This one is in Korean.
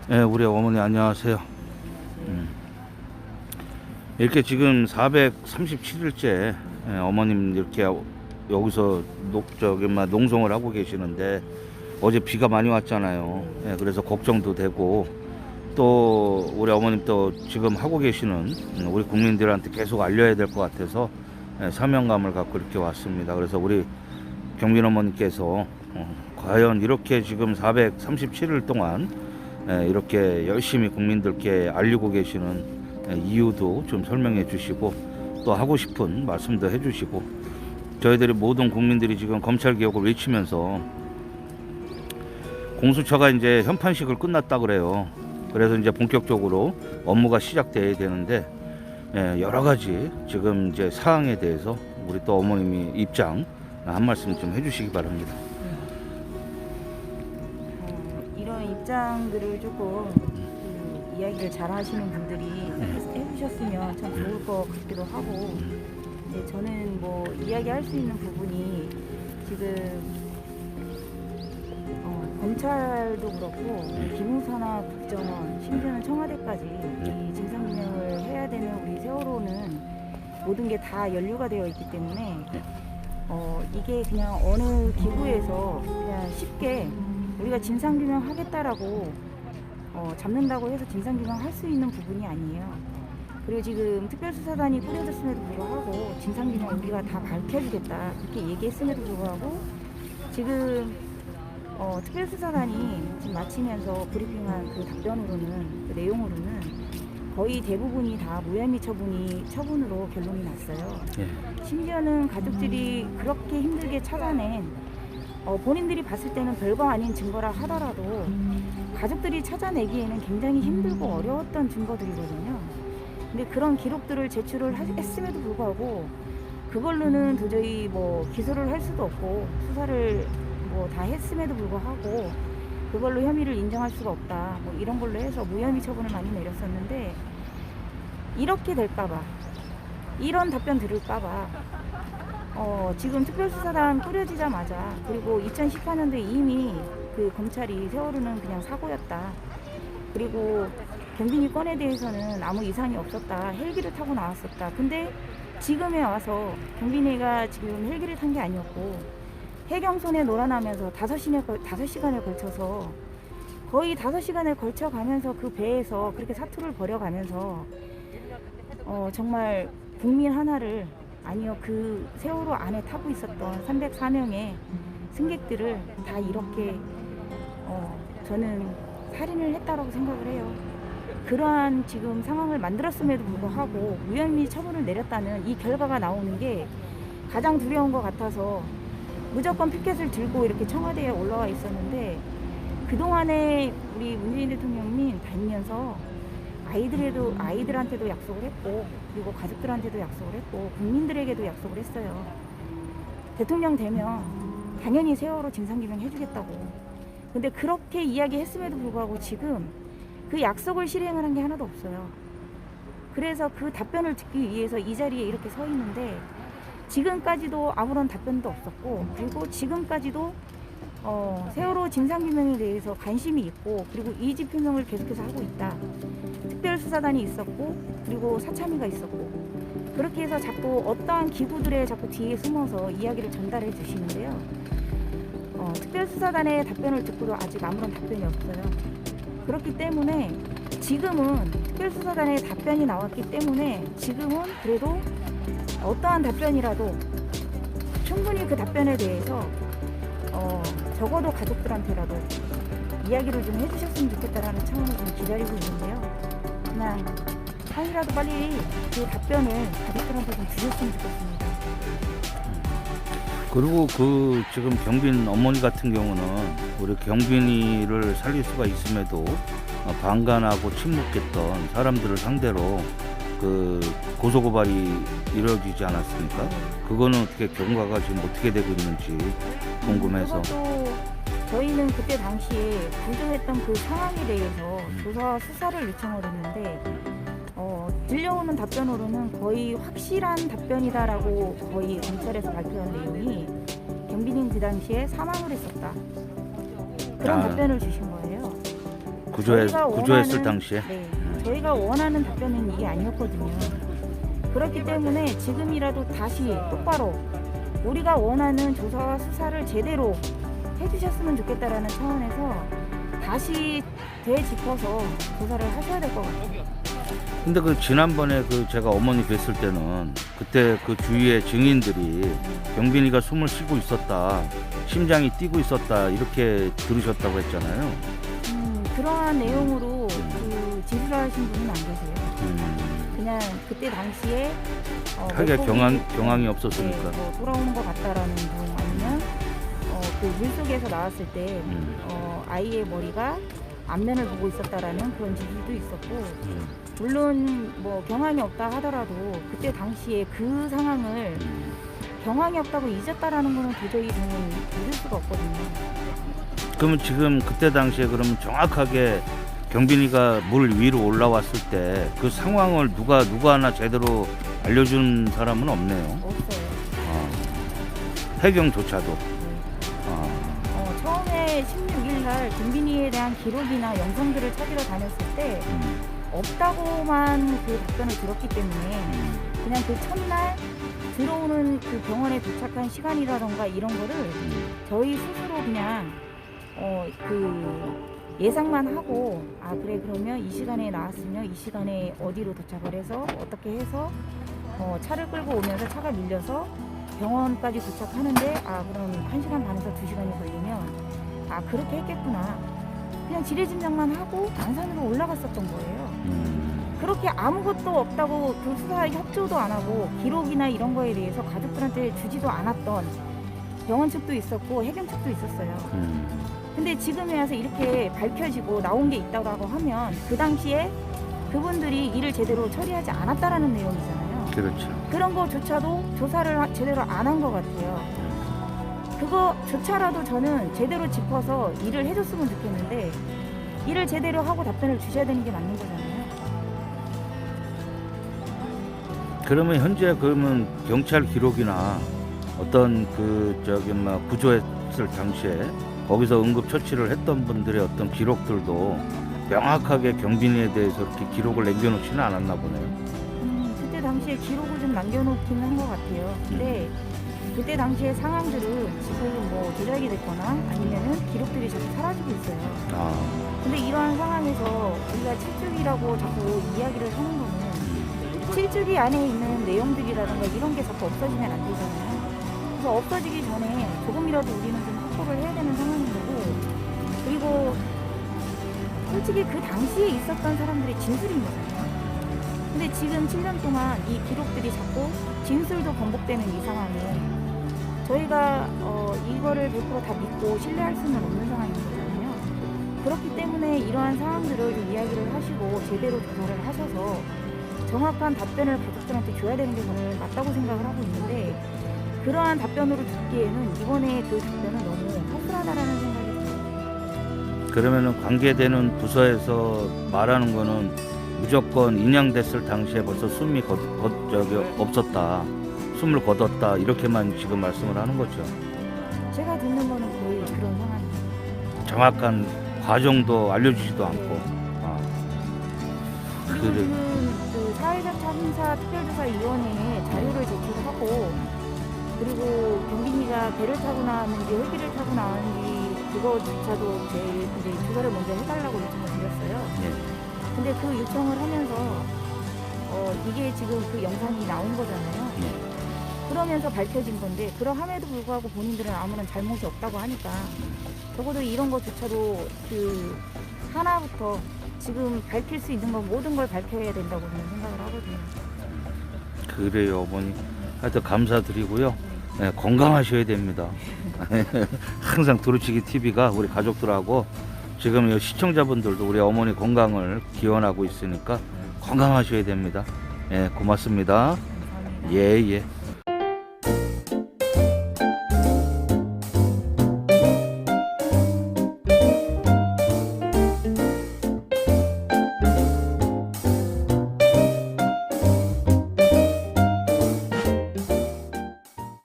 네, 우리 어머니 안녕하세요. 이렇게 지금 437일째 어머님 이렇게 여기서 농성을 하고 계시는데 어제 비가 많이 왔잖아요. 그래서 걱정도 되고 또 우리 어머님 또 지금 하고 계시는 우리 국민들한테 계속 알려야 될 것 같아서 사명감을 갖고 이렇게 왔습니다. 그래서 우리 경빈 어머니께서 과연 이렇게 지금 437일 동안 이렇게 열심히 국민들께 알리고 계시는 이유도 좀 설명해 주시고 또 하고 싶은 말씀도 해 주시고 저희들이 모든 국민들이 지금 검찰 개혁을 외치면서 공수처가 이제 현판식을 끝났다 그래요. 그래서 이제 본격적으로 업무가 시작돼야 되는데 여러 가지 지금 이제 사항에 대해서 우리 또 어머님이 입장 한 말씀 좀 해주시기 바랍니다. 이런 입장들을 조금 이야기를 잘 하시는 분들이 해주셨으면 참 좋을 것 같기도 하고, 근데 저는 뭐 이야기할 수 있는 부분이 지금 검찰도 그렇고 기무사나 국정원 심지어는 청와대까지 이 진상규명을 해야 되는 우리 세월호는 모든 게 다 연루가 되어 있기 때문에 이게 그냥 어느 기구에서 그냥 쉽게 우리가 진상규명 하겠다라고 잡는다고 해서 진상규명 할 수 있는 부분이 아니에요. 그리고 지금 특별수사단이 꾸려졌음에도 불구하고 진상규명 우리가 다 밝혀주겠다 이렇게 얘기했음에도 불구하고 지금 특별수사단이 지금 마치면서 브리핑한 그 답변으로는, 그 내용으로는 거의 대부분이 다 무혐의 처분으로 결론이 났어요. 심지어는 가족들이 그렇게 힘들게 찾아낸 본인들이 봤을 때는 별거 아닌 증거라 하더라도 가족들이 찾아내기에는 굉장히 힘들고 어려웠던 증거들이거든요. 근데 그런 기록들을 제출을 했음에도 불구하고 그걸로는 도저히 뭐 기소를 할 수도 없고 수사를 뭐 다 했음에도 불구하고 그걸로 혐의를 인정할 수가 없다, 뭐 이런 걸로 해서 무혐의 처분을 많이 내렸었는데 이렇게 될까봐, 이런 답변 들을까봐 지금 특별수사단 꾸려지자마자, 그리고 2014년도에 이미 그 검찰이 세월호는 그냥 사고였다, 그리고 경빈이 건에 대해서는 아무 이상이 없었다, 헬기를 타고 나왔었다. 근데 지금에 와서 경빈이가 지금 헬기를 탄 게 아니었고 해경선에 놀아나면서 5시간에 걸쳐서 거의 5시간에 걸쳐 가면서 그 배에서 그렇게 사투를 벌여가면서 정말 국민 하나를, 아니요, 그 세월호 안에 타고 있었던 304명의 승객들을 다 이렇게 저는 살인을 했다라고 생각을 해요. 그러한 지금 상황을 만들었음에도 불구하고 무혐의 처분을 내렸다는 이 결과가 나오는 게 가장 두려운 것 같아서 무조건 피켓을 들고 이렇게 청와대에 올라와 있었는데, 그동안에 우리 문재인 대통령님 다니면서 아이들한테도 약속을 했고, 그리고 가족들한테도 약속을 했고, 국민들에게도 약속을 했어요. 대통령 되면 당연히 세월호 진상규명 해주겠다고. 근데 그렇게 이야기했음에도 불구하고 지금 그 약속을 실행을 한 게 하나도 없어요. 그래서 그 답변을 듣기 위해서 이 자리에 이렇게 서 있는데 지금까지도 아무런 답변도 없었고, 그리고 지금까지도 세월호 진상규명에 대해서 관심이 있고, 그리고 이의지 표명을 계속해서 하고 있다. 특별수사단이 있었고, 그리고 사참위가 있었고, 그렇게 해서 자꾸 어떠한 기구들의 자꾸 뒤에 숨어서 이야기를 전달해 주시는데요. 특별수사단의 답변을 듣고도 아직 아무런 답변이 없어요. 그렇기 때문에 지금은 특별수사단의 답변이 나왔기 때문에 지금은 그래도 어떠한 답변이라도 충분히 그 답변에 대해서 적어도 가족들한테라도 이야기를 좀 해주셨으면 좋겠다라는 차원을 좀 기다리고 있는데요. 그냥 한이라도 빨리 그 답변을 가족들한테 좀 주셨으면 좋겠습니다. 그리고 그 지금 경빈 어머니 같은 경우는 우리 경빈이를 살릴 수가 있음에도 방관하고 침묵했던 사람들을 상대로 그 고소고발이 이루어지지 않았습니까? 그거는 어떻게 경과가 지금 어떻게 되고 있는지 궁금해서. 그것도 저희는 그때 당시에 구조했던 그 상황에 대해서 조사 수사를 요청을 했는데 들려오는 답변으로는 거의 확실한 답변이다라고 거의 검찰에서 발표한 내용이 경빈이 그 당시에 사망을 했었다, 그런 답변을 주신 거예요. 구조했을 당시에. 네, 저희가 원하는 답변은 이게 아니었거든요. 그렇기 때문에 지금이라도 다시 똑바로 우리가 원하는 조사와 수사를 제대로 해주셨으면 좋겠다라는 차원에서 다시 되짚어서 조사를 하셔야 될 것 같아요. 근데 그 지난번에 그 제가 어머니 뵀을 때는 그때 그 주위의 증인들이 경빈이가 숨을 쉬고 있었다, 심장이 뛰고 있었다 이렇게 들으셨다고 했잖아요. 그러한 내용으로 그 지술하신 분은 안 계세요. 그냥 그때 당시에 하기가 물고기, 경황이 없었으니까. 네, 뭐 돌아오는 것 같다라는 분 아니면 그 물속에서 나왔을 때 아이의 머리가 앞면을 보고 있었다라는 그런 지술도 있었고, 물론 뭐 경황이 없다 하더라도 그때 당시에 그 상황을 경황이 없다고 잊었다라는 거는 도저히 저는 믿을 수가 없거든요. 그러면 지금 그때 당시에 그러면 정확하게 경빈이가 물 위로 올라왔을 때 그 상황을 누가 하나 제대로 알려준 사람은 없네요. 없어요. 해경조차도. 네. 처음에 16일 날 김빈이에 대한 기록이나 영상들을 찾으러 다녔을 때 없다고만 그 답변을 들었기 때문에 그냥 그 첫날 들어오는 그 병원에 도착한 시간이라던가 이런 거를 저희 스스로 그냥 그 예상만 하고, 아 그래 그러면 이 시간에 나왔으면 이 시간에 어디로 도착을 해서 어떻게 해서 차를 끌고 오면서 차가 밀려서 병원까지 도착하는데, 아 그럼 1시간 반에서 2시간이 걸리면 아 그렇게 했겠구나, 그냥 지레짐작만 하고 안산으로 올라갔었던 거예요. 그렇게 아무것도 없다고 그 수사에 협조도 안 하고 기록이나 이런 거에 대해서 가족들한테 주지도 않았던 병원 측도 있었고 해경 측도 있었어요. 근데 지금에 와서 이렇게 밝혀지고 나온 게 있다고 하면 그 당시에 그분들이 일을 제대로 처리하지 않았다라는 내용이잖아요. 그렇죠. 그런 거조차도 조사를 제대로 안 한 것 같아요. 그거조차라도 저는 제대로 짚어서 일을 해줬으면 좋겠는데 일을 제대로 하고 답변을 주셔야 되는 게 맞는 거잖아요. 그러면 현재 그러면 경찰 기록이나 어떤 구조했을 당시에 거기서 응급 처치를 했던 분들의 어떤 기록들도 명확하게 경빈이에 대해서 이렇게 기록을 남겨놓지는 않았나 보네요. 그때 당시에 기록을 좀 남겨놓긴 한 것 같아요. 근데 그때 당시의 상황들은 지금 뭐 조작이 됐거나 아니면은 기록들이 자꾸 사라지고 있어요. 근데 이러한 상황에서 우리가 7주기라고 자꾸 이야기를 하는 거는 7주기 안에 있는 내용들이라든가 이런 게 자꾸 없어지면 안 되잖아요. 그래서 없어지기 전에 조금이라도 우리는 좀 확보를 해야 되는 상황인 거고, 그리고 솔직히 그 당시에 있었던 사람들의 진술인 거잖아요. 근데 지금 7년 동안 이 기록들이 자꾸 진술도 번복되는 이 상황에 저희가 이거를 100% 다 믿고 신뢰할 수는 없는 상황인 거잖아요. 그렇기 때문에 이러한 상황들을 좀 이야기를 하시고 제대로 조사를 하셔서 정확한 답변을 가족들한테 줘야 되는 게 저는 맞다고 생각을 하고 있는데, 그러한 답변으로 듣기에는 이번에 그 답변은 너무 허술하다라는 생각이 들어요. 그러면은 관계되는 부서에서 말하는 거는 무조건 인양됐을 당시에 벌써 숨이 없었다, 숨을 거뒀다 이렇게만 지금 말씀을 하는 거죠. 제가 듣는 거는 거의 그런 상황입니다. 정확한 과정도 알려주지도 않고. 그리고 지금 그 사회적 참사 특별조사위원회에 자료를 제출하고, 그리고 경빈이가 배를 타고 나왔는지 헬기를 타고 나왔는지 그거조차도 이제 조사를 먼저 해달라고 요청을 드렸어요. 근데 그 요청을 하면서 이게 지금 그 영상이 나온 거잖아요. 그러면서 밝혀진 건데, 그러함에도 불구하고 본인들은 아무런 잘못이 없다고 하니까 적어도 이런 것조차도 그 하나부터 지금 밝힐 수 있는 건 모든 걸 밝혀야 된다고 저는 생각을 하거든요. 그래요, 어머니. 하여튼 감사드리고요. 네, 건강하셔야 됩니다. 항상 두루치기 TV가 우리 가족들하고 지금 시청자분들도 우리 어머니 건강을 기원하고 있으니까 건강하셔야 됩니다. 네, 고맙습니다. 감사합니다. 예.